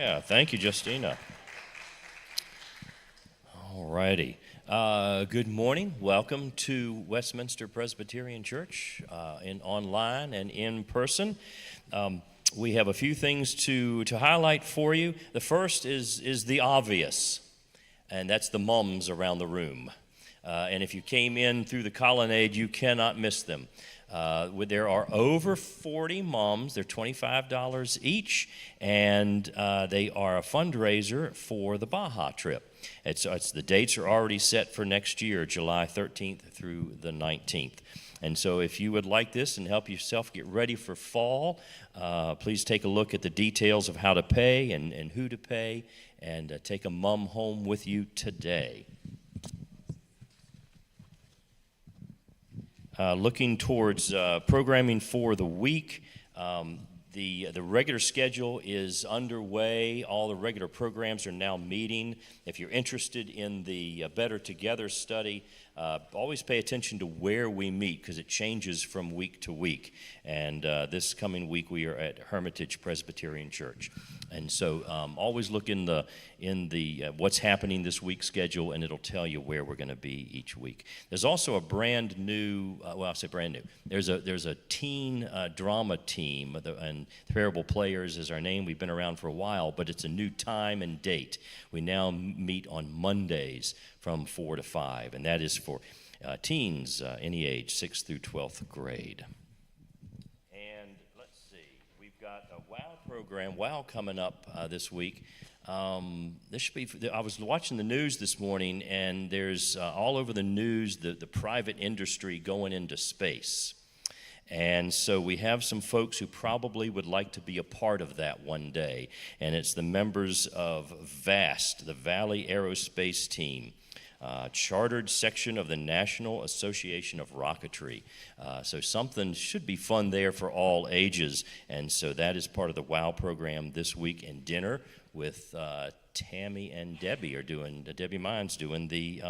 Yeah, thank you, Justina. All righty. Good morning. Welcome to Westminster Presbyterian Church, online and in person. We have a few things to highlight for you. The first is the obvious, and that's the mums around the room. And if you came in through the colonnade, you cannot miss them. There are over 40 mums. They're $25 each, and they are a fundraiser for the Baja trip. The dates are already set for next year, July 13th through the 19th. And so if you would like this and help yourself get ready for fall, please take a look at the details of how to pay and who to pay, and take a mum home with you today. Looking towards programming for the week, the regular schedule is underway. All the regular programs are now meeting. If you're interested in the Better Together study, always pay attention to where we meet, because it changes from week to week. And this coming week we are at Hermitage Presbyterian Church. And so always look in the what's happening this week's schedule, and it'll tell you where we're going to be each week. There's also a brand new, I'll say brand new. There's a teen drama team, and Parable Players is our name. We've been around for a while, but it's a new time and date. We now meet on Mondays from 4 to 5, and that is for teens, any age, 6th through 12th grade. Got a WOW program, WOW, coming up this week. This should be. I was watching the news this morning, and there's all over the news the private industry going into space. And so we have some folks who probably would like to be a part of that one day, and it's the members of VAST, the Valley Aerospace Team. Chartered section of the National Association of Rocketry. So something should be fun there for all ages. And so that is part of the WOW program this week. And dinner with Tammy and Debbie Debbie Mines doing the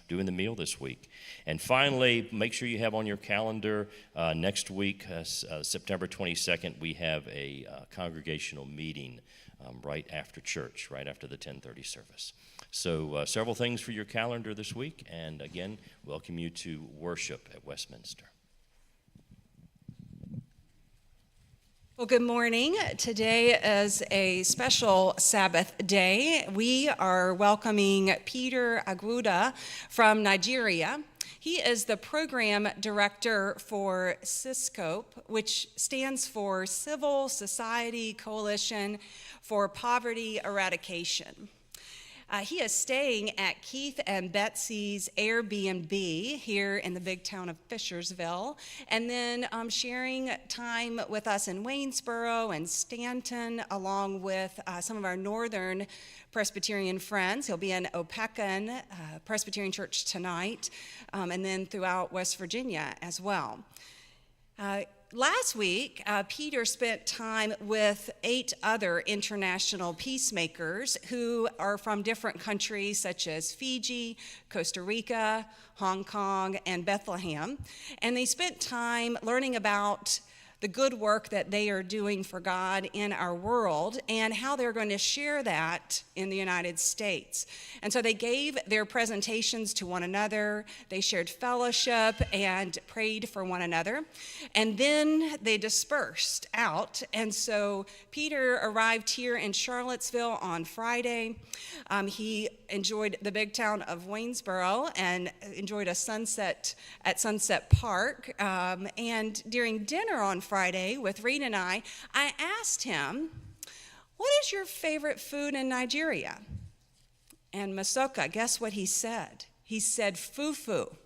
meal this week. And finally, make sure you have on your calendar next week, September 22nd, we have a congregational meeting right after church, right after the 10:30 service. So several things for your calendar this week, and again, welcome you to worship at Westminster. Well, good morning. Today is a special Sabbath day. We are welcoming Peter Aguda from Nigeria. He is the program director for CISCOPE, which stands for Civil Society Coalition for Poverty Eradication. He is staying at Keith and Betsy's Airbnb here in the big town of Fishersville, and then sharing time with us in Waynesboro and Stanton, along with some of our northern Presbyterian friends. He'll be in Opequon Presbyterian Church tonight, and then throughout West Virginia as well. Last week, Peter spent time with 8 other international peacemakers who are from different countries such as Fiji, Costa Rica, Hong Kong, and Bethlehem. And they spent time learning about the good work that they are doing for God in our world and how they're going to share that in the United States. And so they gave their presentations to one another, they shared fellowship and prayed for one another, and then they dispersed out. And so Peter arrived here in Charlottesville on Friday. He enjoyed the big town of Waynesboro and enjoyed a sunset at Sunset Park. And during dinner on Friday with Reed and I asked him, "What is your favorite food in Nigeria?" And Masoka, guess what he said? He said fufu.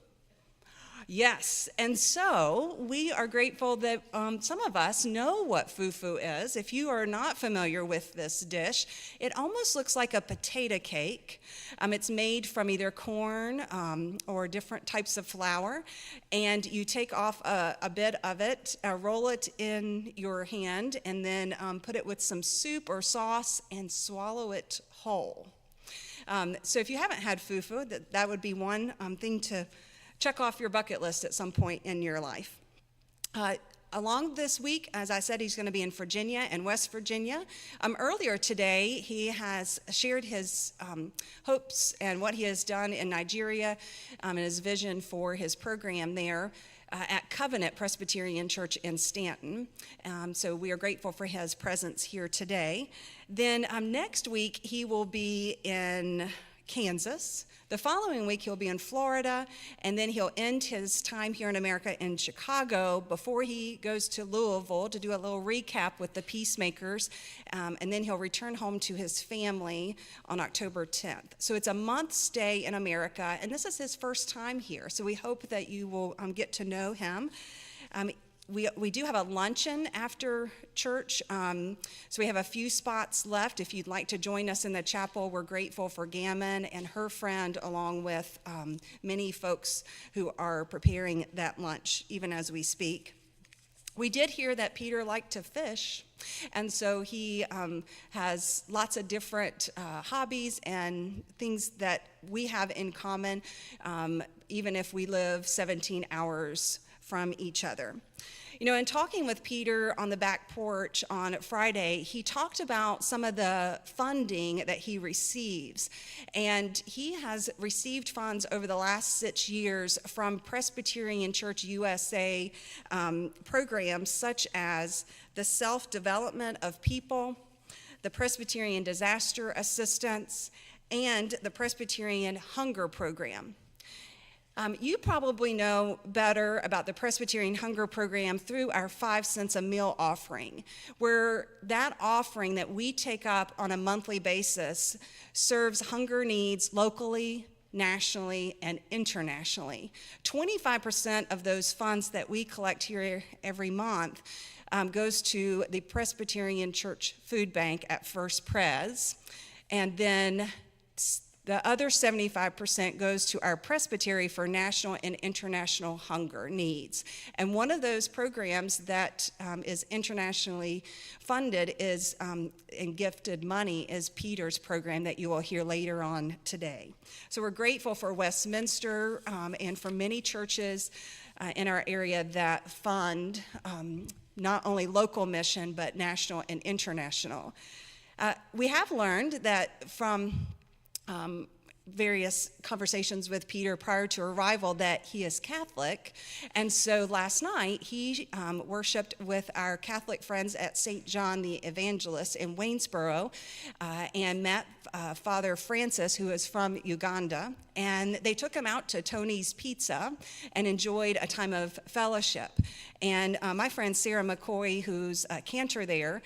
Yes, and so we are grateful that some of us know what fufu is. If you are not familiar with this dish, it almost looks like a potato cake. It's made from either corn or different types of flour, and you take off a bit of it, roll it in your hand, and then put it with some soup or sauce and swallow it whole. So if you haven't had fufu, that would be one thing to check off your bucket list at some point in your life. along this week, as I said, he's going to be in Virginia and West Virginia. Earlier today, he has shared his hopes and what he has done in Nigeria and his vision for his program there at Covenant Presbyterian Church in Stanton. So we are grateful for his presence here today. Then next week, he will be in Kansas. The following week, he'll be in Florida, and then he'll end his time here in America in Chicago before he goes to Louisville to do a little recap with the Peacemakers, and then he'll return home to his family on October 10th. So it's a month stay in America, and this is his first time here, so we hope that you will get to know him. We do have a luncheon after church, so we have a few spots left. If you'd like to join us in the chapel, we're grateful for Gammon and her friend, along with many folks who are preparing that lunch, even as we speak. We did hear that Peter liked to fish, and so he has lots of different hobbies and things that we have in common, even if we live 17 hours from each other. You know, in talking with Peter on the back porch on Friday, he talked about some of the funding that he receives. And he has received funds over the last 6 years from Presbyterian Church USA programs such as the Self-Development of People, the Presbyterian Disaster Assistance, and the Presbyterian Hunger Program. You probably know better about the Presbyterian Hunger Program through our 5 cents a meal offering, where that offering that we take up on a monthly basis serves hunger needs locally, nationally, and internationally. 25% of those funds that we collect here every month goes to the Presbyterian Church Food Bank at First Pres, and then the other 75% goes to our presbytery for national and international hunger needs. And one of those programs that is internationally funded is, and gifted money is Peter's program that you will hear later on today. So we're grateful for Westminster and for many churches in our area that fund not only local mission, but national and international. We have learned that from various conversations with Peter prior to arrival that he is Catholic, and so last night he worshiped with our Catholic friends at St. John the Evangelist in Waynesboro and met Father Francis, who is from Uganda, and they took him out to Tony's Pizza and enjoyed a time of fellowship. And my friend Sarah McCoy, who's a cantor there,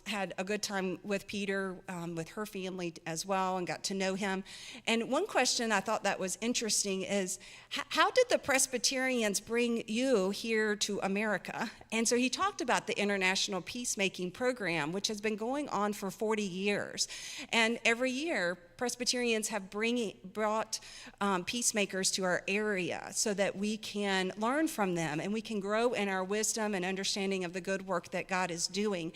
had a good time with Peter, with her family as well, and got to know him. And one question I thought that was interesting is, how did the Presbyterians bring you here to America? And so he talked about the International Peacemaking Program, which has been going on for 40 years. And every year, Presbyterians have brought peacemakers to our area so that we can learn from them and we can grow in our wisdom and understanding of the good work that God is doing.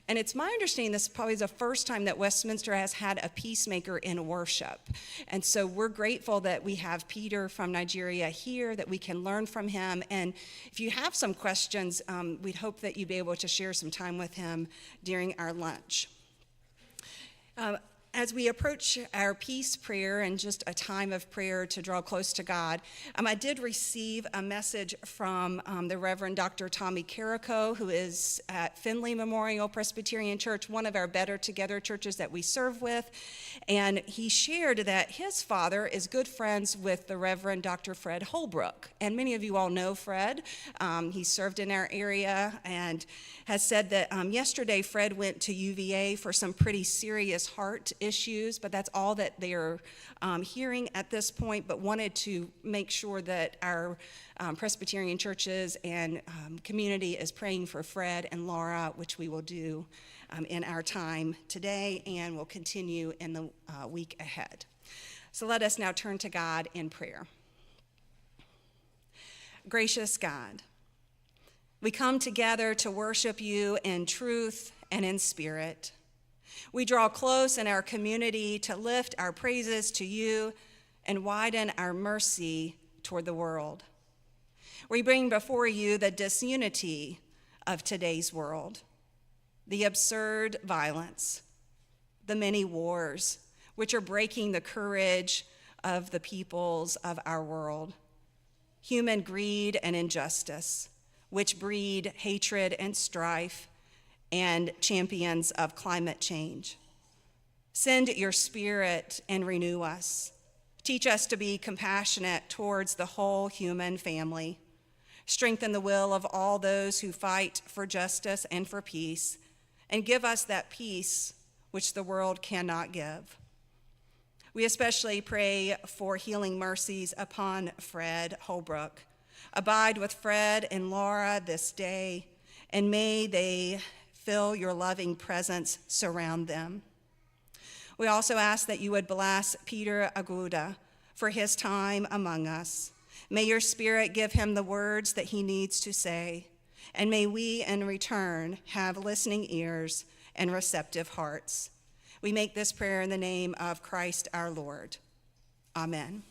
And it's my understanding this is probably the first time that Westminster has had a peacemaker in worship. And so we're grateful that we have Peter from Nigeria here, that we can learn from him. And if you have some questions, we'd hope that you'd be able to share some time with him during our lunch. As we approach our peace prayer and just a time of prayer to draw close to God, I did receive a message from the Reverend Dr. Tommy Carrico, who is at Finley Memorial Presbyterian Church, one of our Better Together churches that we serve with. And he shared that his father is good friends with the Reverend Dr. Fred Holbrook. And many of you all know Fred. He served in our area and has said that yesterday Fred went to UVA for some pretty serious heart issues, but that's all that they're hearing at this point, but wanted to make sure that our Presbyterian churches and community is praying for Fred and Laura, which we will do in our time today and will continue in the week ahead. So let us now turn to God in prayer. Gracious God, we come together to worship you in truth and in spirit. We draw close in our community to lift our praises to you and widen our mercy toward the world. We bring before you the disunity of today's world, the absurd violence, the many wars, which are breaking the courage of the peoples of our world, human greed and injustice, which breed hatred and strife, and champions of climate change. Send your Spirit and renew us. Teach us to be compassionate towards the whole human family. Strengthen the will of all those who fight for justice and for peace, and give us that peace which the world cannot give. We especially pray for healing mercies upon Fred Holbrook. Abide with Fred and Laura this day, and may they feel your loving presence surround them. We also ask that you would bless Peter Aguda for his time among us. May your Spirit give him the words that he needs to say, and may we in return have listening ears and receptive hearts. We make this prayer in the name of Christ our Lord. Amen.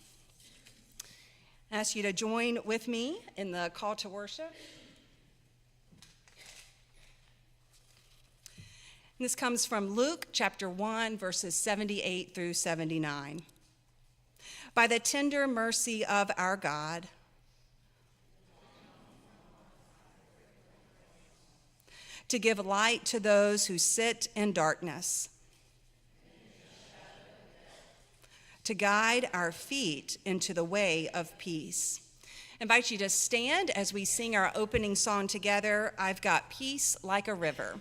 I ask you to join with me in the call to worship. This comes from Luke chapter 1, verses 78 through 79. By the tender mercy of our God, to give light to those who sit in darkness, to guide our feet into the way of peace. I invite you to stand as we sing our opening song together, I've Got Peace Like a River.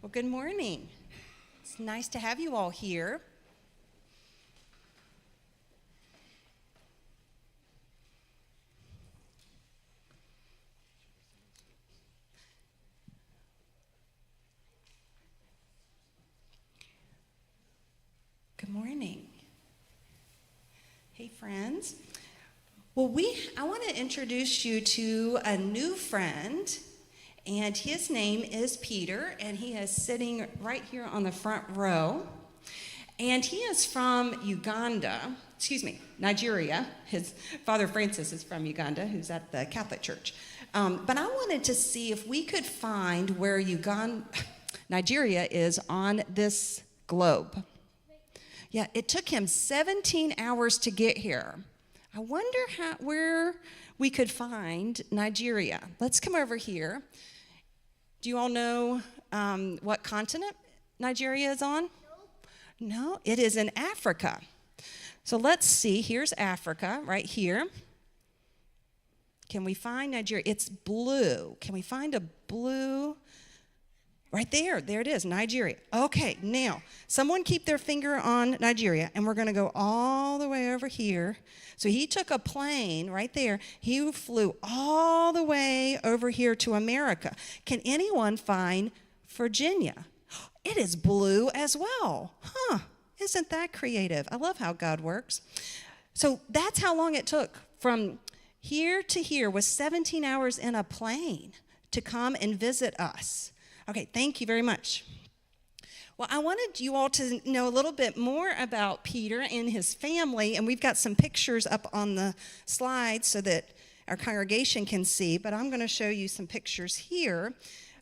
Well, good morning. It's nice to have you all here. Good morning. Hey, friends. Well, I want to introduce you to a new friend. And his name is Peter, and he is sitting right here on the front row. And he is from Nigeria. His father, Francis, is from Uganda, who's at the Catholic Church. But I wanted to see if we could find where Nigeria is on this globe. Yeah, it took him 17 hours to get here. I wonder where we could find Nigeria. Let's come over here. Do you all know what continent Nigeria is on? No, it is in Africa. So let's see. Here's Africa right here. Can we find Nigeria? It's blue. Can we find a blue? Right there. There it is, Nigeria. Okay, now, someone keep their finger on Nigeria, and we're going to go all the way over here. So he took a plane right there. He flew all the way over here to America. Can anyone find Virginia? It is blue as well. Huh, isn't that creative? I love how God works. So that's how long it took from here to here was 17 hours in a plane to come and visit us. Okay, thank you very much. Well, I wanted you all to know a little bit more about Peter and his family, and we've got some pictures up on the slide so that our congregation can see, but I'm going to show you some pictures here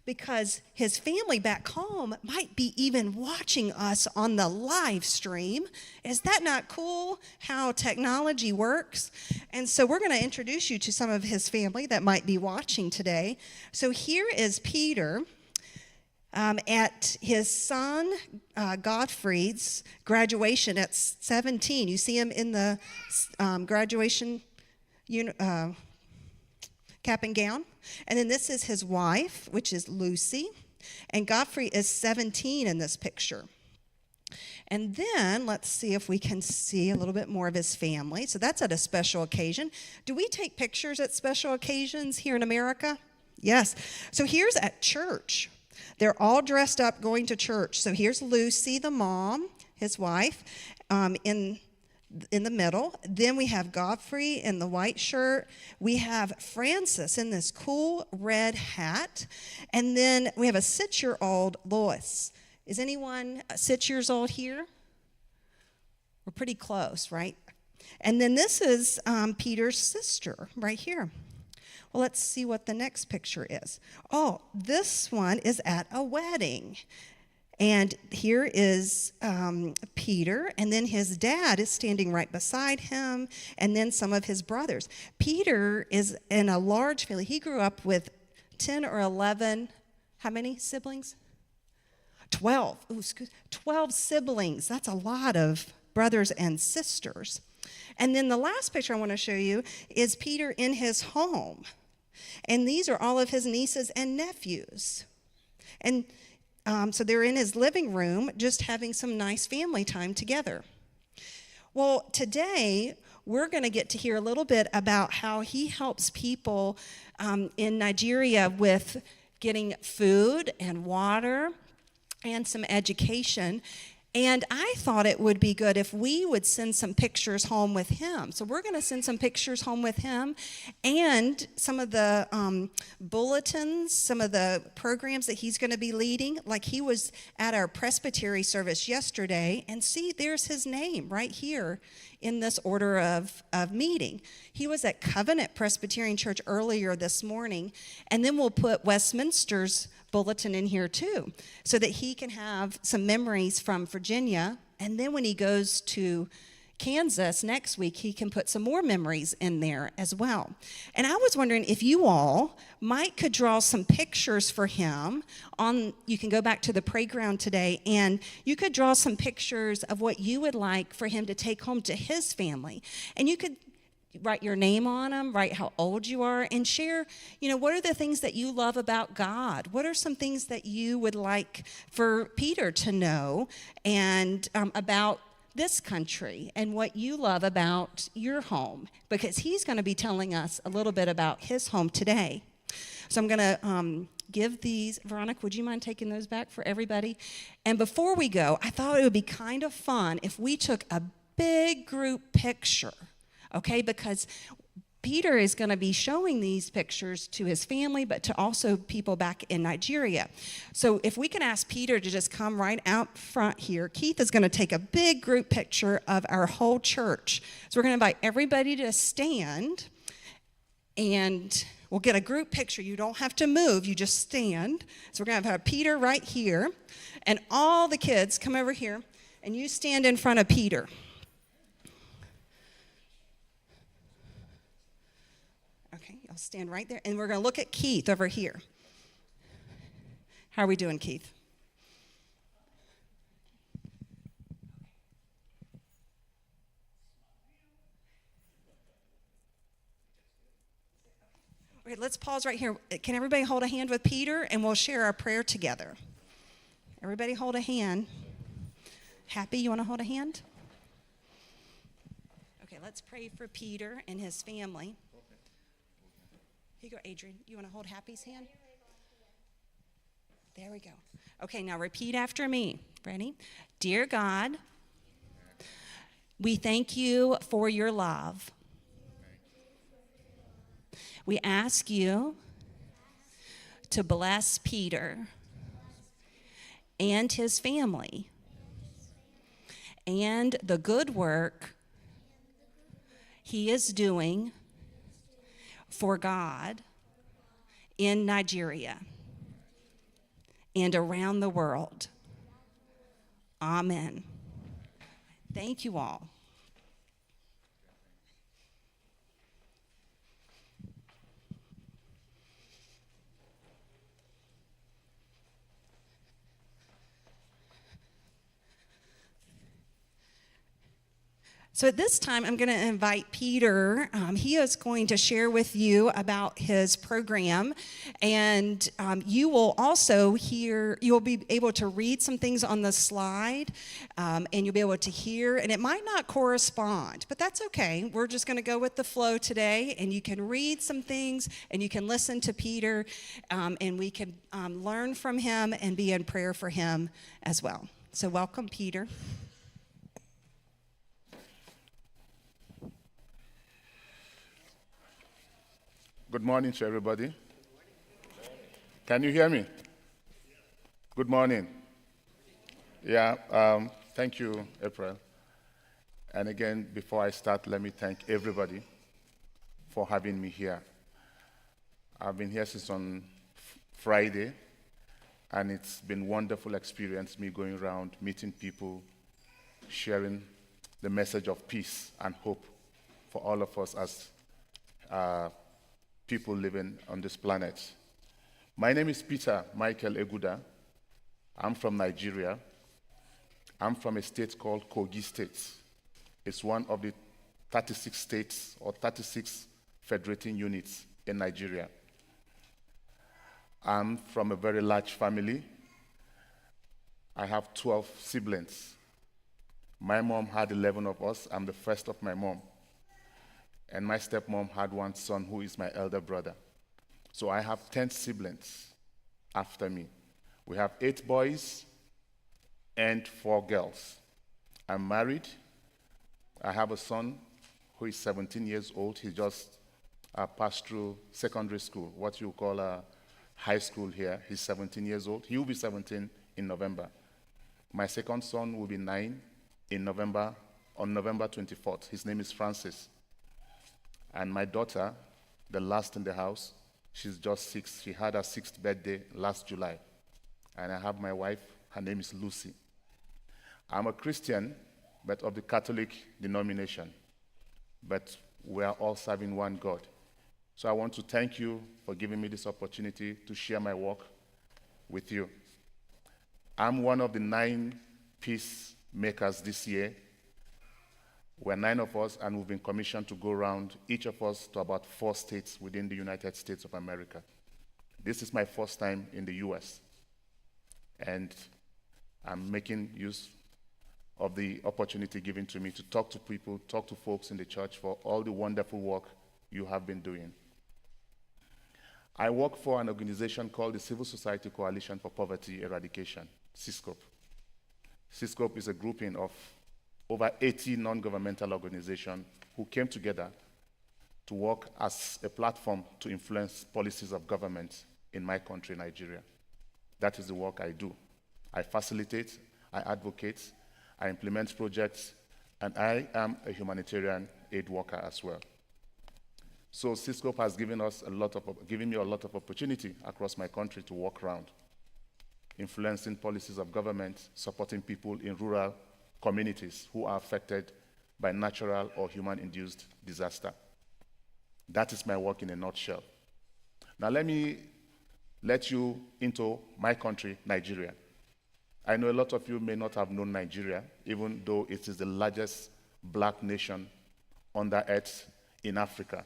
because his family back home might be even watching us on the live stream. Is that not cool how technology works? And so we're going to introduce you to some of his family that might be watching today. So here is Peter at his son Godfrey's graduation at 17. You see him in the graduation cap and gown. And then this is his wife, which is Lucy. And Godfrey is 17 in this picture. And then let's see if we can see a little bit more of his family. So that's at a special occasion. Do we take pictures at special occasions here in America? Yes. So here's at church. They're all dressed up going to church. So here's Lucy, the mom, his wife, in the middle. Then we have Godfrey in the white shirt. We have Francis in this cool red hat. And then we have a 6-year-old Lois. Is anyone 6 years old here? We're pretty close, right? And then this is Peter's sister right here. Well, let's see what the next picture is. Oh, this one is at a wedding. And here is Peter, and then his dad is standing right beside him, and then some of his brothers. Peter is in a large family. He grew up with 10 or 11, how many siblings? 12. Ooh, 12 siblings. That's a lot of brothers and sisters. And then the last picture I want to show you is Peter in his home. And these are all of his nieces and nephews. And so they're in his living room just having some nice family time together. Well, today we're going to get to hear a little bit about how he helps people in Nigeria with getting food and water and some education. And I thought it would be good if we would send some pictures home with him. So we're going to send some pictures home with him and some of the bulletins, some of the programs that he's going to be leading. Like he was at our presbytery service yesterday, and see, there's his name right here in this order of meeting. He was at Covenant Presbyterian Church earlier this morning, and then we'll put Westminster's bulletin in here too, so that he can have some memories from Virginia, and then when he goes to Kansas next week, he can put some more memories in there as well. And I was wondering if you all could draw some pictures for him you can go back to the playground today, and you could draw some pictures of what you would like for him to take home to his family. And you could write your name on them, write how old you are, and share, what are the things that you love about God? What are some things that you would like for Peter to know and about this country and what you love about your home? Because he's going to be telling us a little bit about his home today. So I'm going to give these. Veronica, would you mind taking those back for everybody? And before we go, I thought it would be kind of fun if we took a big group picture. Okay, because Peter is going to be showing these pictures to his family, but to also people back in Nigeria. So if we can ask Peter to just come right out front here, Keith is going to take a big group picture of our whole church. So we're going to invite everybody to stand, and we'll get a group picture. You don't have to move, you just stand. So we're going to have Peter right here, and all the kids come over here, and you stand in front of Peter. I'll stand right there, and we're going to look at Keith over here. How are we doing, Keith? Okay, let's pause right here. Can everybody hold a hand with Peter and we'll share our prayer together? Everybody hold a hand. Happy, you want to hold a hand? Okay, let's pray for Peter and his family. Here you go, Adrian. You want to hold Happy's hand? There we go. Okay, now repeat after me. Ready? Dear God, we thank you for your love. We ask you to bless Peter and his family and the good work he is doing for God in Nigeria and around the world. Amen. Thank you all. So at this time, I'm going to invite Peter. He is going to share with you about his program, and you will also you'll be able to read some things on the slide, and you'll be able to hear, and it might not correspond, but that's okay. We're just going to go with the flow today, and you can read some things, and you can listen to Peter, and we can learn from him and be in prayer for him as well. So welcome, Peter. Good morning to everybody. Can you hear me? Good morning. Yeah, thank you, April. And again, before I start, let me thank everybody for having me here. I've been here since on Friday, and it's been a wonderful experience, me going around, meeting people, sharing the message of peace and hope for all of us as people living on this planet. My name is Peter Michael Eguda. I'm from Nigeria. I'm from a state called Kogi State. It's one of the 36 states or 36 federating units in Nigeria. I'm from a very large family. I have 12 siblings. My mom had 11 of us. I'm the first of my mom. And my stepmom had one son who is my elder brother. So I have 10 siblings after me. We have 8 boys and 4 girls. I'm married. I have a son who is 17 years old. He just passed through secondary school, what you call a high school here. He's 17 years old. He will be 17 in November. My second son will be 9 in November, on November 24th. His name is Francis. And my daughter, the last in the house, she's just 6. She had her 6th birthday last July. And I have my wife, her name is Lucy. I'm a Christian, but of the Catholic denomination. But we are all serving one God. So I want to thank you for giving me this opportunity to share my work with you. I'm one of the 9 peacemakers this year. We're 9 of us, and we've been commissioned to go around, each of us, to about 4 states within the United States of America. This is my first time in the U.S., and I'm making use of the opportunity given to me to talk to people, talk to folks in the church for all the wonderful work you have been doing. I work for an organization called the Civil Society Coalition for Poverty Eradication, CISCOP. CISCOP is a grouping of over 80 non-governmental organizations who came together to work as a platform to influence policies of government in my country, Nigeria. That is the work I do. I facilitate, I advocate, I implement projects, and I am a humanitarian aid worker as well. So CISCOP has given me a lot of opportunity across my country to walk around, influencing policies of government, supporting people in rural communities who are affected by natural or human-induced disaster. That is my work in a nutshell. Now let me let you into my country, Nigeria. I know a lot of you may not have known Nigeria, even though it is the largest black nation on the earth in Africa.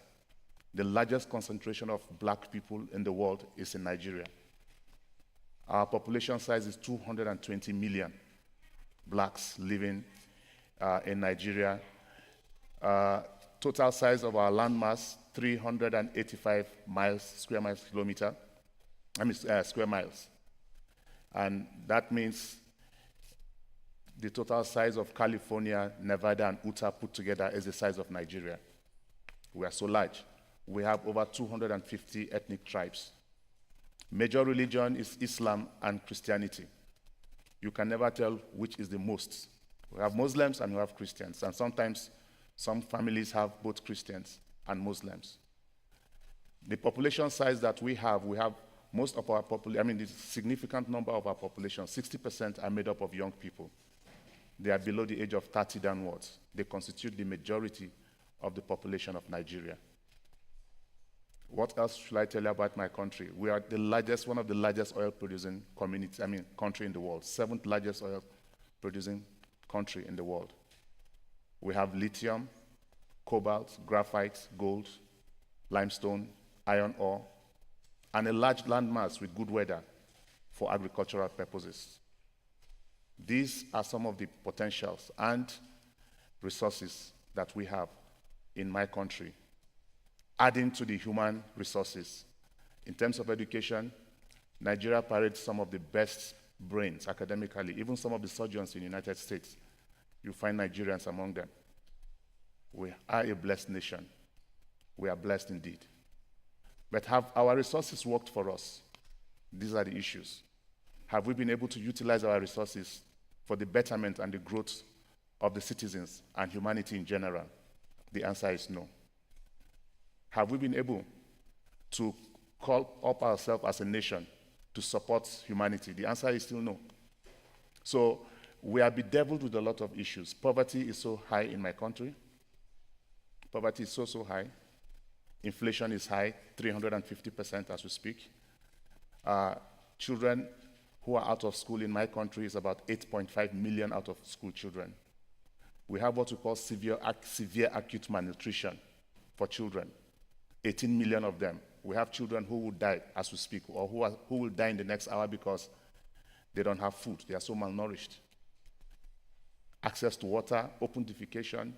The largest concentration of black people in the world is in Nigeria. Our population size is 220 million blacks living in Nigeria. Total size of our landmass, 385 square miles. And that means the total size of California, Nevada, and Utah put together is the size of Nigeria. We are so large. We have over 250 ethnic tribes. Major religion is Islam and Christianity. You can never tell which is the most. We have Muslims and we have Christians, and sometimes some families have both Christians and Muslims. The population size that we have most of our population, the significant number of our population, 60% are made up of young people. They are below the age of 30 downwards. They constitute the majority of the population of Nigeria. What else should I tell you about my country? We are one of the largest oil-producing country in the world, 7th largest oil-producing country in the world. We have lithium, cobalt, graphite, gold, limestone, iron ore, and a large landmass with good weather for agricultural purposes. These are some of the potentials and resources that we have in my country, adding to the human resources. In terms of education, Nigeria parades some of the best brains academically. Even some of the surgeons in the United States, you find Nigerians among them. We are a blessed nation. We are blessed indeed. But have our resources worked for us? These are the issues. Have we been able to utilize our resources for the betterment and the growth of the citizens and humanity in general? The answer is no. Have we been able to call up ourselves as a nation to support humanity? The answer is still no. So we are bedeviled with a lot of issues. Poverty is so high in my country. Poverty is so high. Inflation is high, 350% as we speak. Children who are out of school in my country is about 8.5 million out of school children. We have what we call severe acute malnutrition for children, 18 million of them. We have children who will die as we speak, or who will die in the next hour because they don't have food. They are so malnourished. Access to water, open defecation,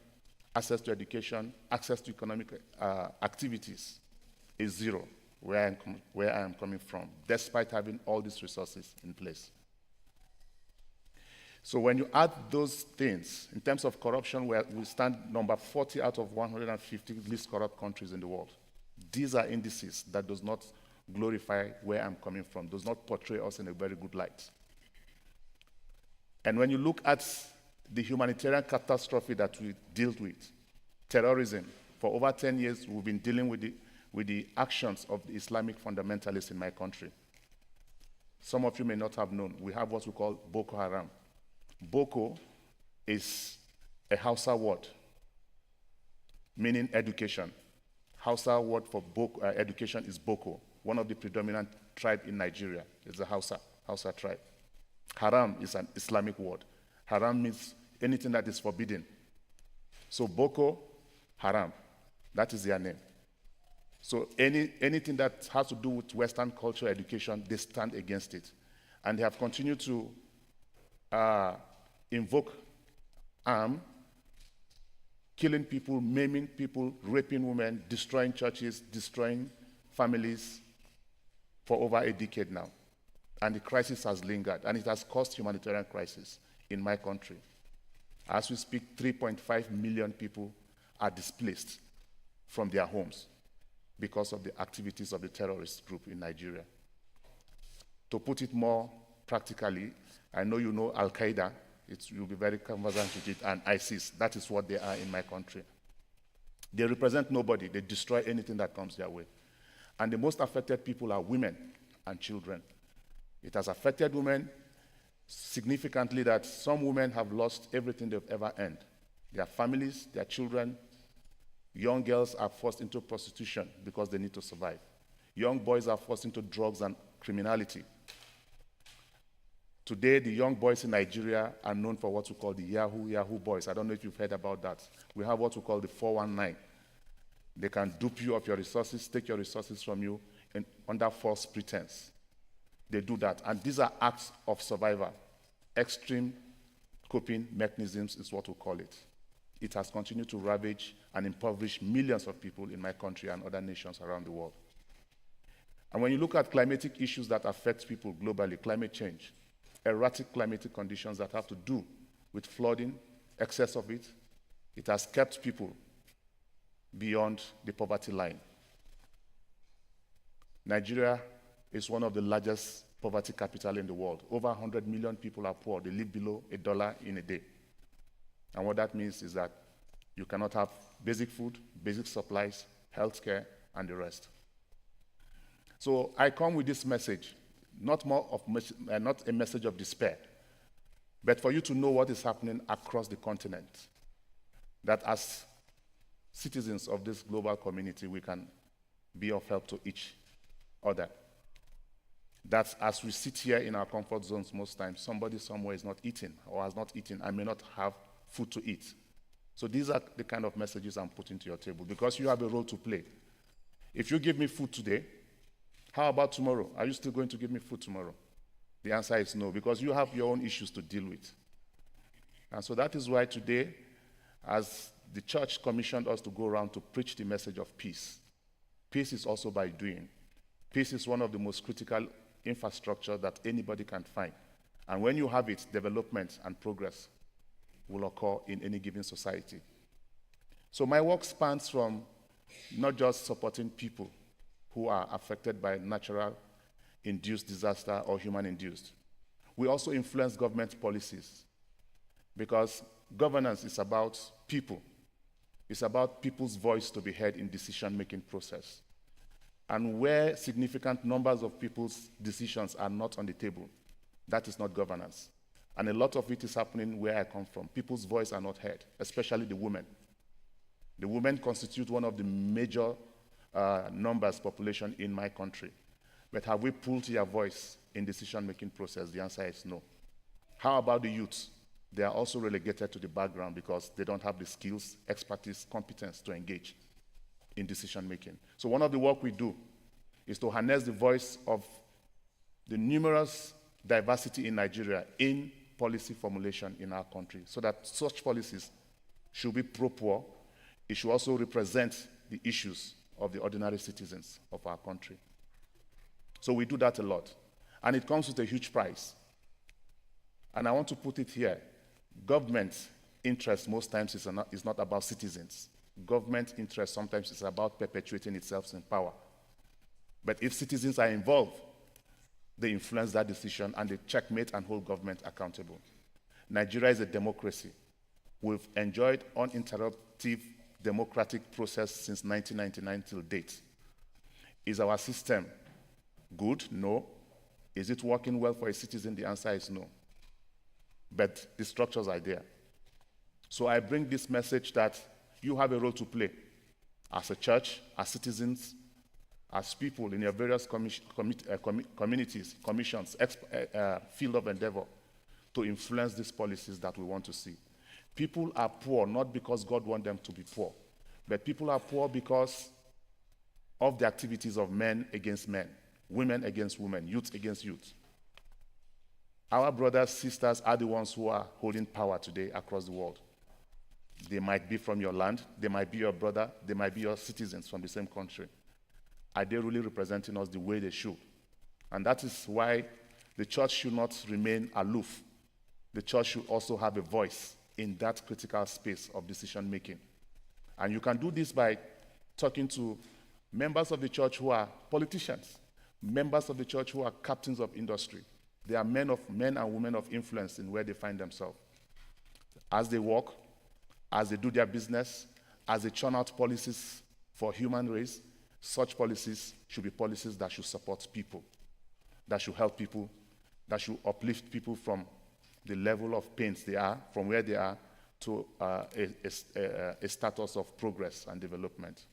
access to education, access to economic activities is zero where I am coming from, despite having all these resources in place. So when you add those things, in terms of corruption, we stand number 40 out of 150 least corrupt countries in the world. These are indices that does not glorify where I'm coming from, does not portray us in a very good light. And when you look at the humanitarian catastrophe that we dealt with, terrorism, for over 10 years, we've been dealing with the actions of the Islamic fundamentalists in my country. Some of you may not have known, we have what we call Boko Haram. Boko is a Hausa word, meaning education. Hausa word for education is Boko. One of the predominant tribe in Nigeria is the Hausa tribe. Haram is an Islamic word. Haram means anything that is forbidden. So Boko Haram, that is their name. So anything that has to do with Western culture, education, they stand against it. And they have continued to invoke arm, killing people, maiming people, raping women, destroying churches, destroying families for over a decade now. And the crisis has lingered, and it has caused humanitarian crisis in my country. As we speak, 3.5 million people are displaced from their homes because of the activities of the terrorist group in Nigeria. To put it more practically, I know you know Al-Qaeda. You'll be very conversant with it, and ISIS. That is what they are in my country. They represent nobody. They destroy anything that comes their way. And the most affected people are women and children. It has affected women significantly that some women have lost everything they've ever earned. Their families, their children. Young girls are forced into prostitution because they need to survive. Young boys are forced into drugs and criminality. Today, the young boys in Nigeria are known for what we call the Yahoo boys. I don't know if you've heard about that. We have what we call the 419. They can dupe you of your resources, take your resources from you and under false pretense. They do that. And these are acts of survival. Extreme coping mechanisms is what we call it. It has continued to ravage and impoverish millions of people in my country and other nations around the world. And when you look at climatic issues that affect people globally, climate change, erratic climatic conditions that have to do with flooding, excess of it, it has kept people beyond the poverty line. Nigeria is one of the largest poverty capital in the world. Over 100 million people are poor. They live below $1 in a day. And what that means is that you cannot have basic food, basic supplies, healthcare, and the rest. So I come with this message, not a message of despair, but for you to know what is happening across the continent. That as citizens of this global community, we can be of help to each other. That as we sit here in our comfort zones most times, somebody somewhere is not eating or has not eaten and may not have food to eat. So these are the kind of messages I'm putting to your table because you have a role to play. If you give me food today, how about tomorrow? Are you still going to give me food tomorrow? The answer is no, because you have your own issues to deal with. And so that is why today, as the church commissioned us to go around to preach the message of peace. Peace is also by doing. Peace is one of the most critical infrastructure that anybody can find. And when you have it, development and progress will occur in any given society. So my work spans from not just supporting people who are affected by natural-induced disaster or human-induced. We also influence government policies because governance is about people. It's about people's voice to be heard in decision-making process. And where significant numbers of people's decisions are not on the table, that is not governance. And a lot of it is happening where I come from. People's voice are not heard, especially the women. The women constitute one of the major numbers population in my country. But have we pulled their voice in decision-making process? The answer is no. How about the youth? They are also relegated to the background because they don't have the skills, expertise, competence to engage in decision-making. So one of the work we do is to harness the voice of the numerous diversity in Nigeria in policy formulation in our country so that such policies should be pro-poor. It should also represent the issues of the ordinary citizens of our country. So we do that a lot. And it comes with a huge price. And I want to put it here. Government interest most times is not about citizens. Government interest sometimes is about perpetuating itself in power. But if citizens are involved, they influence that decision and they checkmate and hold government accountable. Nigeria is a democracy. We've enjoyed uninterrupted democratic process since 1999 till date. Is our system good? No. Is it working well for a citizen? The answer is no. But the structures are there. So I bring this message that you have a role to play as a church, as citizens, as people in your various communities, commissions, field of endeavor to influence these policies that we want to see. People are poor not because God wants them to be poor, but people are poor because of the activities of men against men, women against women, youth against youth. Our brothers, sisters are the ones who are holding power today across the world. They might be from your land, they might be your brother, they might be your citizens from the same country. Are they really representing us the way they should? And that is why the church should not remain aloof. The church should also have a voice in that critical space of decision making. And you can do this by talking to members of the church who are politicians, members of the church who are captains of industry. They are men and women of influence in where they find themselves. As they work, as they do their business, as they churn out policies for human race, such policies should be policies that should support people, that should help people, that should uplift people from the level of pains they are, from where they are, to a status of progress and development.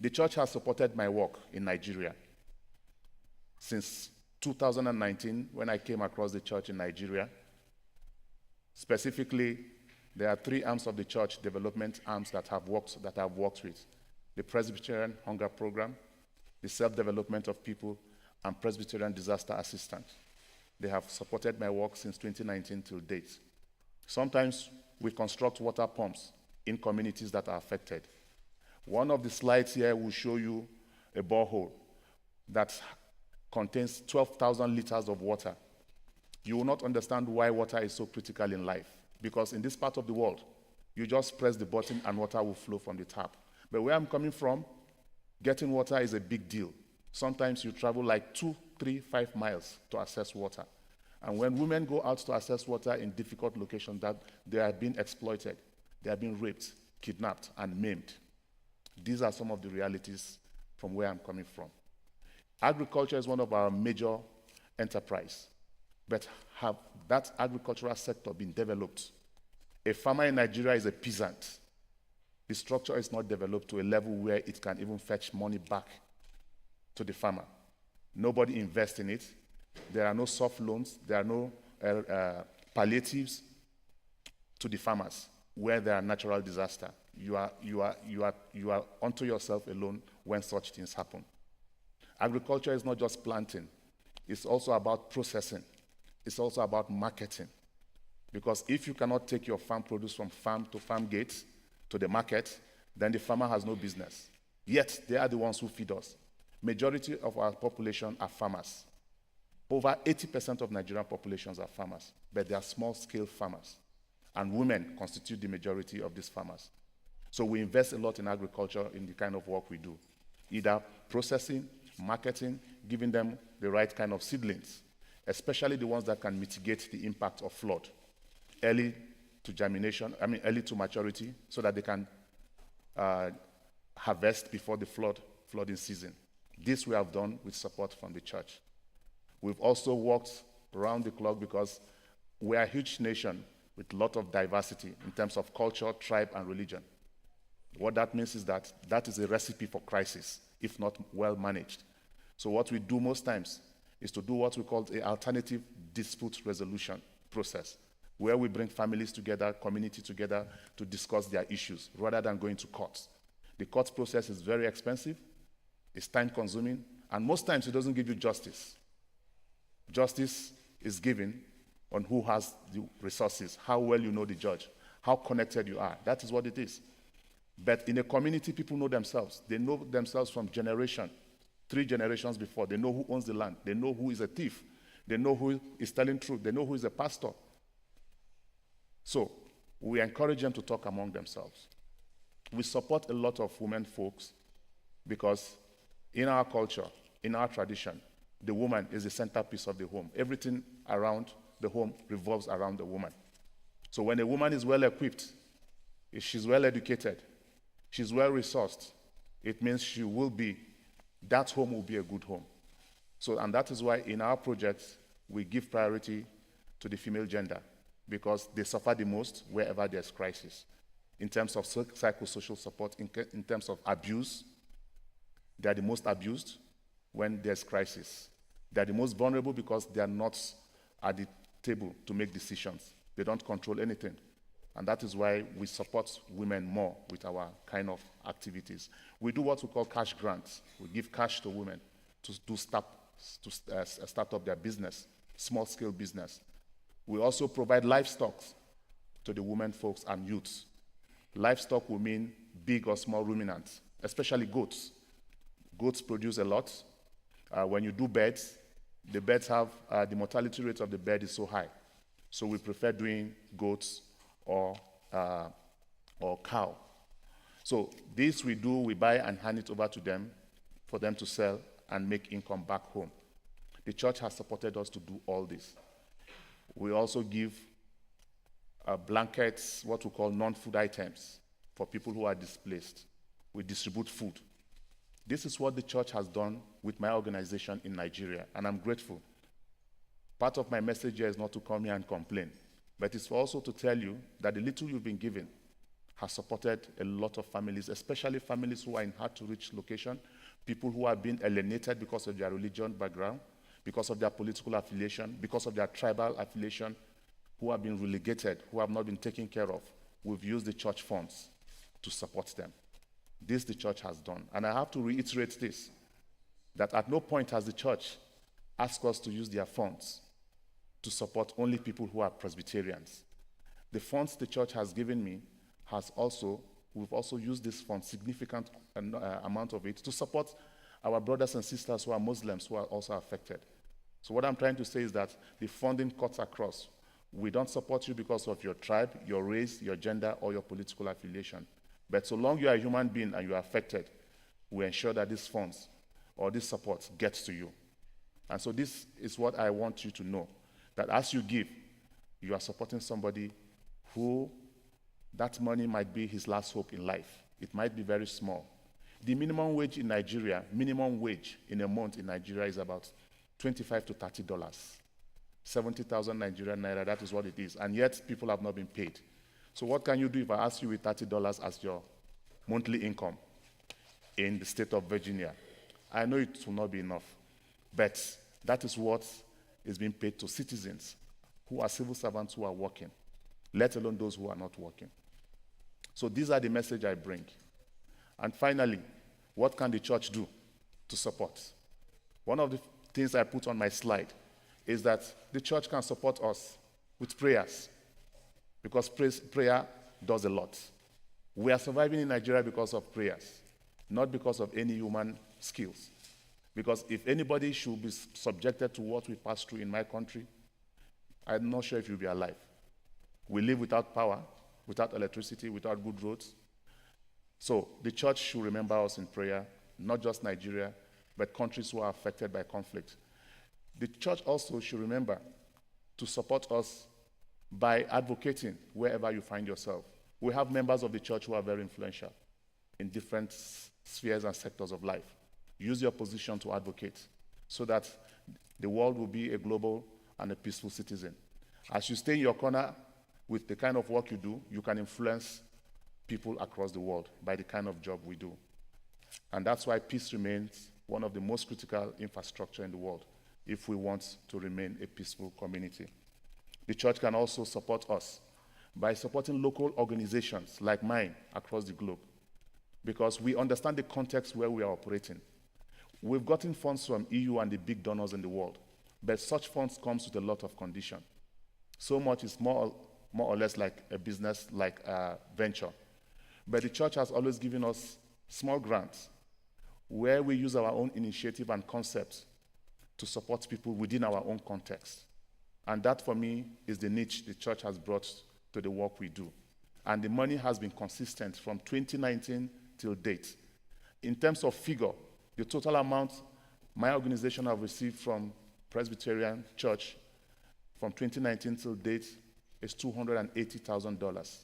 The church has supported my work in Nigeria. Since 2019, when I came across the church in Nigeria, specifically, there are 3 arms of the church, development arms that I've worked with. the Presbyterian Hunger Program, the Self-Development of People, and Presbyterian Disaster Assistance. They have supported my work since 2019 till date. Sometimes we construct water pumps in communities that are affected. One of the slides here will show you a borehole that contains 12,000 liters of water. You will not understand why water is so critical in life, because in this part of the world, you just press the button and water will flow from the tap. But where I'm coming from, getting water is a big deal. Sometimes you travel like 2, 3, 5 miles to access water. And when women go out to access water in difficult locations, that they are being exploited, they are being raped, kidnapped, and maimed. These are some of the realities from where I'm coming from. Agriculture is one of our major enterprises, but have that agricultural sector been developed? A farmer in Nigeria is a peasant. The structure is not developed to a level where it can even fetch money back to the farmer. Nobody invests in it. There are no soft loans. There are no palliatives to the farmers where there are natural disasters. You are onto yourself alone when such things happen. Agriculture is not just planting. It's also about processing. It's also about marketing. Because if you cannot take your farm produce from farm to farm gate to the market, then the farmer has no business. Yet, they are the ones who feed us. Majority of our population are farmers. Over 80% of Nigerian populations are farmers, but they are small-scale farmers. And women constitute the majority of these farmers. So we invest a lot in agriculture in the kind of work we do, either processing, marketing, giving them the right kind of seedlings, especially the ones that can mitigate the impact of flood, early to maturity, so that they can harvest before the flooding season. This we have done with support from the church. We've also worked around the clock because we are a huge nation with a lot of diversity in terms of culture, tribe, and religion. What that means is that that is a recipe for crisis, if not well managed. So what we do most times is to do what we call an alternative dispute resolution process, where we bring families together, community together to discuss their issues, rather than going to courts. The court process is very expensive, it's time-consuming, and most times it doesn't give you justice. Justice is given on who has the resources, how well you know the judge, how connected you are. That is what it is. But in a community, people know themselves. They know themselves from 3 generations before. They know who owns the land. They know who is a thief. They know who is telling truth. They know who is a pastor. So we encourage them to talk among themselves. We support a lot of women folks because in our culture, in our tradition, the woman is the centerpiece of the home. Everything around the home revolves around the woman. So when a woman is well equipped, if she's well educated, she's well resourced, it means that home will be a good home. So, and that is why in our projects, we give priority to the female gender, because they suffer the most wherever there's crisis. In terms of psychosocial support, in terms of abuse, they are the most abused when there's crisis. They are the most vulnerable because they are not at the table to make decisions. They don't control anything. And that is why we support women more with our kind of activities. We do what we call cash grants. We give cash to women to start up their business, small-scale business. We also provide livestock to the women folks and youths. Livestock will mean big or small ruminants, especially goats. Goats produce a lot. When you do birds, the birds have, the mortality rate of the bird is so high. So we prefer doing goats or cow. So this we do, we buy and hand it over to them for them to sell and make income back home. The church has supported us to do all this. We also give blankets, what we call non-food items for people who are displaced. We distribute food. This is what the church has done with my organization in Nigeria, and I'm grateful. Part of my message here is not to come here and complain, but it's also to tell you that the little you've been given has supported a lot of families, especially families who are in hard-to-reach location, people who have been alienated because of their religion background, because of their political affiliation, because of their tribal affiliation, who have been relegated, who have not been taken care of. We've used the church funds to support them. This the church has done. And I have to reiterate this, that at no point has the church asked us to use their funds to support only people who are Presbyterians. The funds the church has given me we've also used this fund, significant amount of it, to support our brothers and sisters who are Muslims who are also affected. So what I'm trying to say is that the funding cuts across. We don't support you because of your tribe, your race, your gender, or your political affiliation. But so long you are a human being and you are affected, we ensure that these funds or this support gets to you. And so this is what I want you to know, that as you give, you are supporting somebody who that money might be his last hope in life. It might be very small. The minimum wage in Nigeria, minimum wage in a month in Nigeria is about $25 to $30. 70,000 Nigerian naira, that is what it is. And yet, people have not been paid. So what can you do if I ask you with $30 as your monthly income in the state of Virginia? I know it will not be enough, but that is what is being paid to citizens who are civil servants who are working, let alone those who are not working. So these are the message I bring. And finally, what can the church do to support? One of the things I put on my slide is that the church can support us with prayers, because prayer does a lot. We are surviving in Nigeria because of prayers, not because of any human skills. Because if anybody should be subjected to what we pass through in my country, I'm not sure if you'll be alive. We live without power, without electricity, without good roads. So the church should remember us in prayer, not just Nigeria, but countries who are affected by conflict. The church also should remember to support us by advocating wherever you find yourself. We have members of the church who are very influential in different spheres and sectors of life. Use your position to advocate so that the world will be a global and a peaceful citizen. As you stay in your corner with the kind of work you do, you can influence people across the world by the kind of job we do. And that's why peace remains one of the most critical infrastructure in the world if we want to remain a peaceful community. The church can also support us by supporting local organizations like mine across the globe, because we understand the context where we are operating. We've gotten funds from EU and the big donors in the world, but such funds comes with a lot of condition. So much is more or less like a business, like a venture. But the church has always given us small grants where we use our own initiative and concepts to support people within our own context. And that, for me, is the niche the church has brought to the work we do. And the money has been consistent from 2019 till date. In terms of figure, the total amount my organization have received from Presbyterian Church from 2019 till date is $280,000.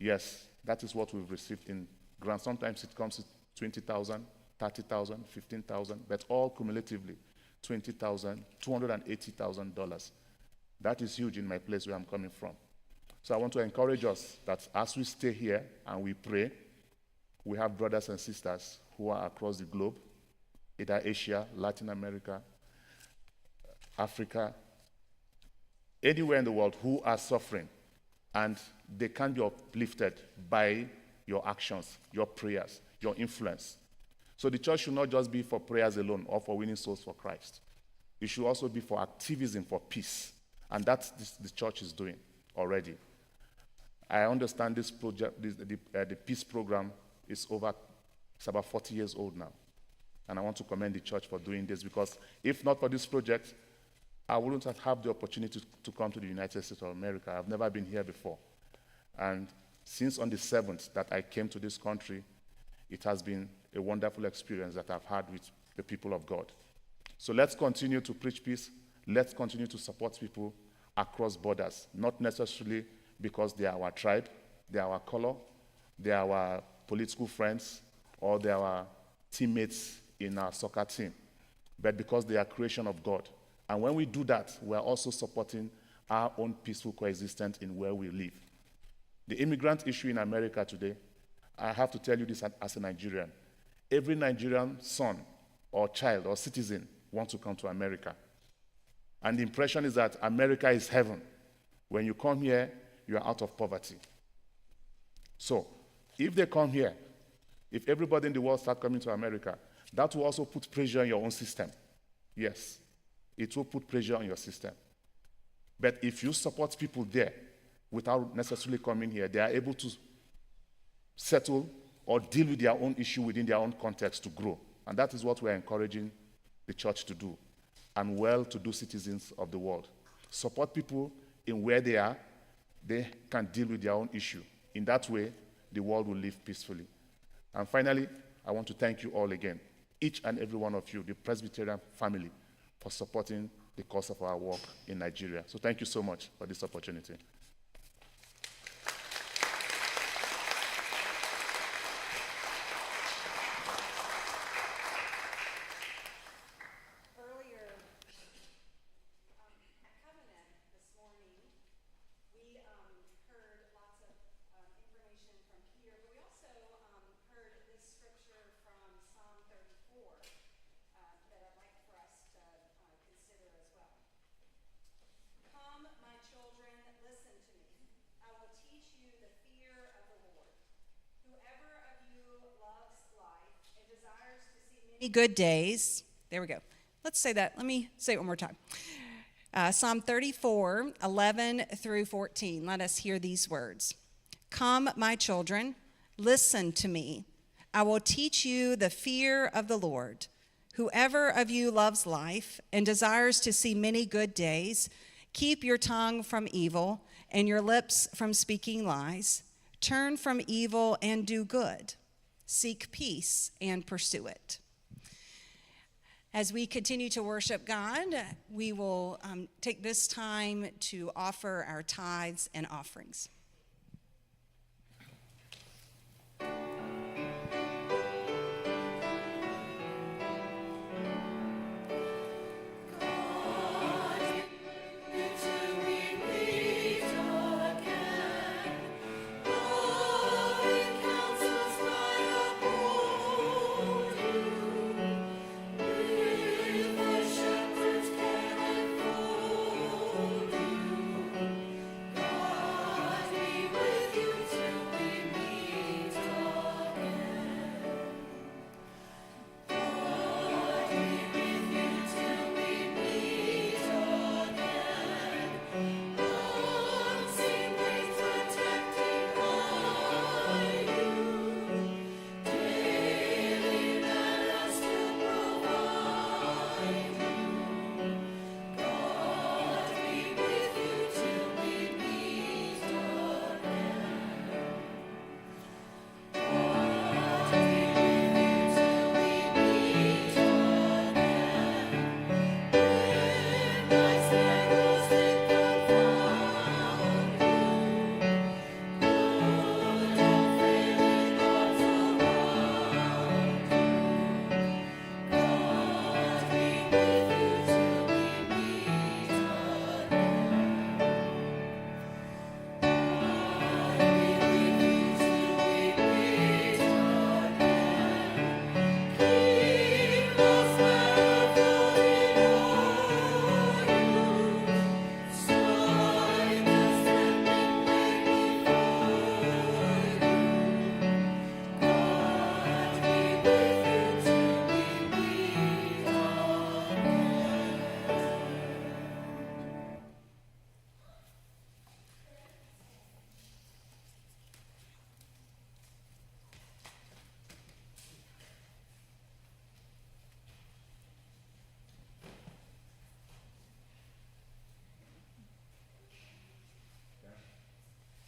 Yes, that is what we've received in grants. Sometimes it comes to 20,000, 30,000, 15,000, but all cumulatively, $280,000. That is huge in my place where I'm coming from. So I want to encourage us that as we stay here and we pray, we have brothers and sisters who are across the globe, either Asia, Latin America, Africa, anywhere in the world, who are suffering, and they can be uplifted by your actions, your prayers, your influence. So the church should not just be for prayers alone or for winning souls for Christ. It should also be for activism for peace. And that's the church is doing already. I understand this project, the peace program it's about 40 years old now. And I want to commend the church for doing this, because if not for this project, I wouldn't have had the opportunity to come to the United States of America. I've never been here before. And since on the 7th that I came to this country, it has been a wonderful experience that I've had with the people of God. So let's continue to preach peace. Let's continue to support people across borders, not necessarily because they are our tribe, they are our color, they are our political friends, or they are our teammates in our soccer team, but because they are creation of God. And when we do that, we are also supporting our own peaceful coexistence in where we live. The immigrant issue in America today, I have to tell you this as a Nigerian. Every Nigerian son or child or citizen wants to come to America. And the impression is that America is heaven. When you come here, you are out of poverty. So, if they come here, If everybody in the world start coming to America, that will also put pressure on your own system. Yes, it will put pressure on your system. But if you support people there without necessarily coming here, they are able to settle or deal with their own issue within their own context to grow. And that is what we're encouraging the church to do, and well-to-do citizens of the world. Support people in where they are. They can deal with their own issue. In that way, the world will live peacefully. And finally, I want to thank you all again, each and every one of you, the Presbyterian family, for supporting the cause of our work in Nigeria. So thank you so much for this opportunity. Earlier at Covenant this morning, we heard lots of information from Peter, but we also heard this scripture from Psalm 34 that I'd like for us to consider as well. Come, my children, listen to me. I will teach you the fear of the Lord. Whoever of you loves life and desires to see many good days, there we go. Let's say that. Let me say it one more time. Psalm 34, 11 through 14. Let us hear these words. Come, my children, listen to me. I will teach you the fear of the Lord. Whoever of you loves life and desires to see many good days, keep your tongue from evil and your lips from speaking lies. Turn from evil and do good. Seek peace and pursue it. As we continue to worship God, we will take this time to offer our tithes and offerings.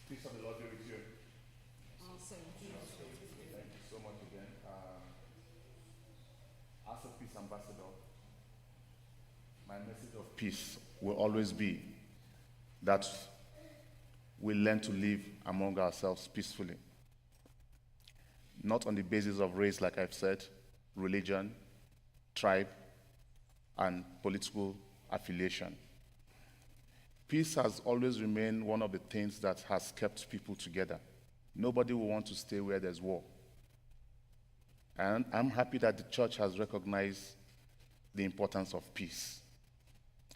Peace of the Lord be with you. Also, Thank you so much again. As a peace ambassador, my message of peace will always be that we learn to live among ourselves peacefully. Not on the basis of race, like I've said, religion, tribe, and political affiliation. Peace has always remained one of the things that has kept people together. Nobody will want to stay where there's war. And I'm happy that the church has recognized the importance of peace.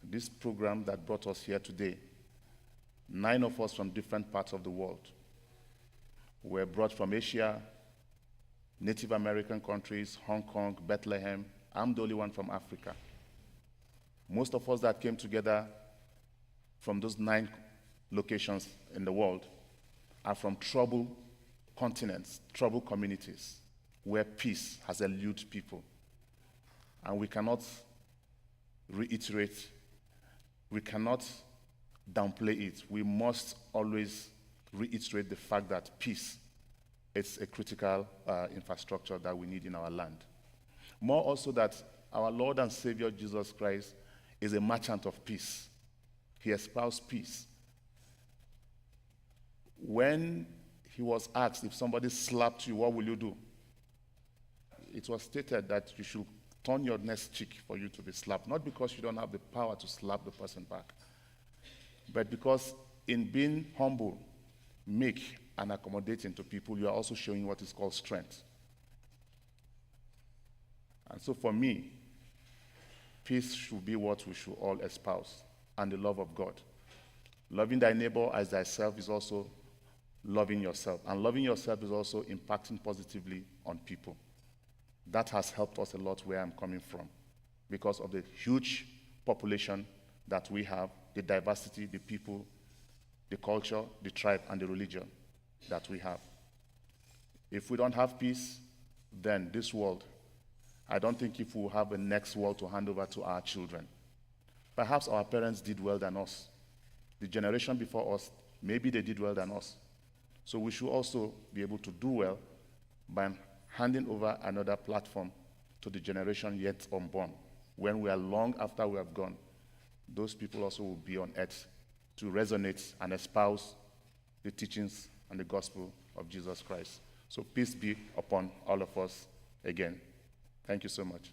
This program that brought us here today, 9 of us from different parts of the world, were brought from Asia, Native American countries, Hong Kong, Bethlehem. I'm the only one from Africa. Most of us that came together from those 9 locations in the world are from troubled continents, troubled communities, where peace has eluded people. And we cannot reiterate, we cannot downplay it. We must always reiterate the fact that peace is a critical infrastructure that we need in our land. More also that our Lord and Savior Jesus Christ is a merchant of peace. He espoused peace. When he was asked, if somebody slapped you, what will you do? It was stated that you should turn your next cheek for you to be slapped, not because you don't have the power to slap the person back, but because in being humble, meek, and accommodating to people, you are also showing what is called strength. And so for me, peace should be what we should all espouse, and the love of God. Loving thy neighbor as thyself is also loving yourself, and loving yourself is also impacting positively on people. That has helped us a lot where I'm coming from because of the huge population that we have, the diversity, the people, the culture, the tribe, and the religion that we have. If we don't have peace, then this world, I don't think if we'll have a next world to hand over to our children. Perhaps our parents did well than us. The generation before us, maybe they did well than us. So we should also be able to do well by handing over another platform to the generation yet unborn. When we are long after we have gone, those people also will be on earth to resonate and espouse the teachings and the gospel of Jesus Christ. So peace be upon all of us again. Thank you so much.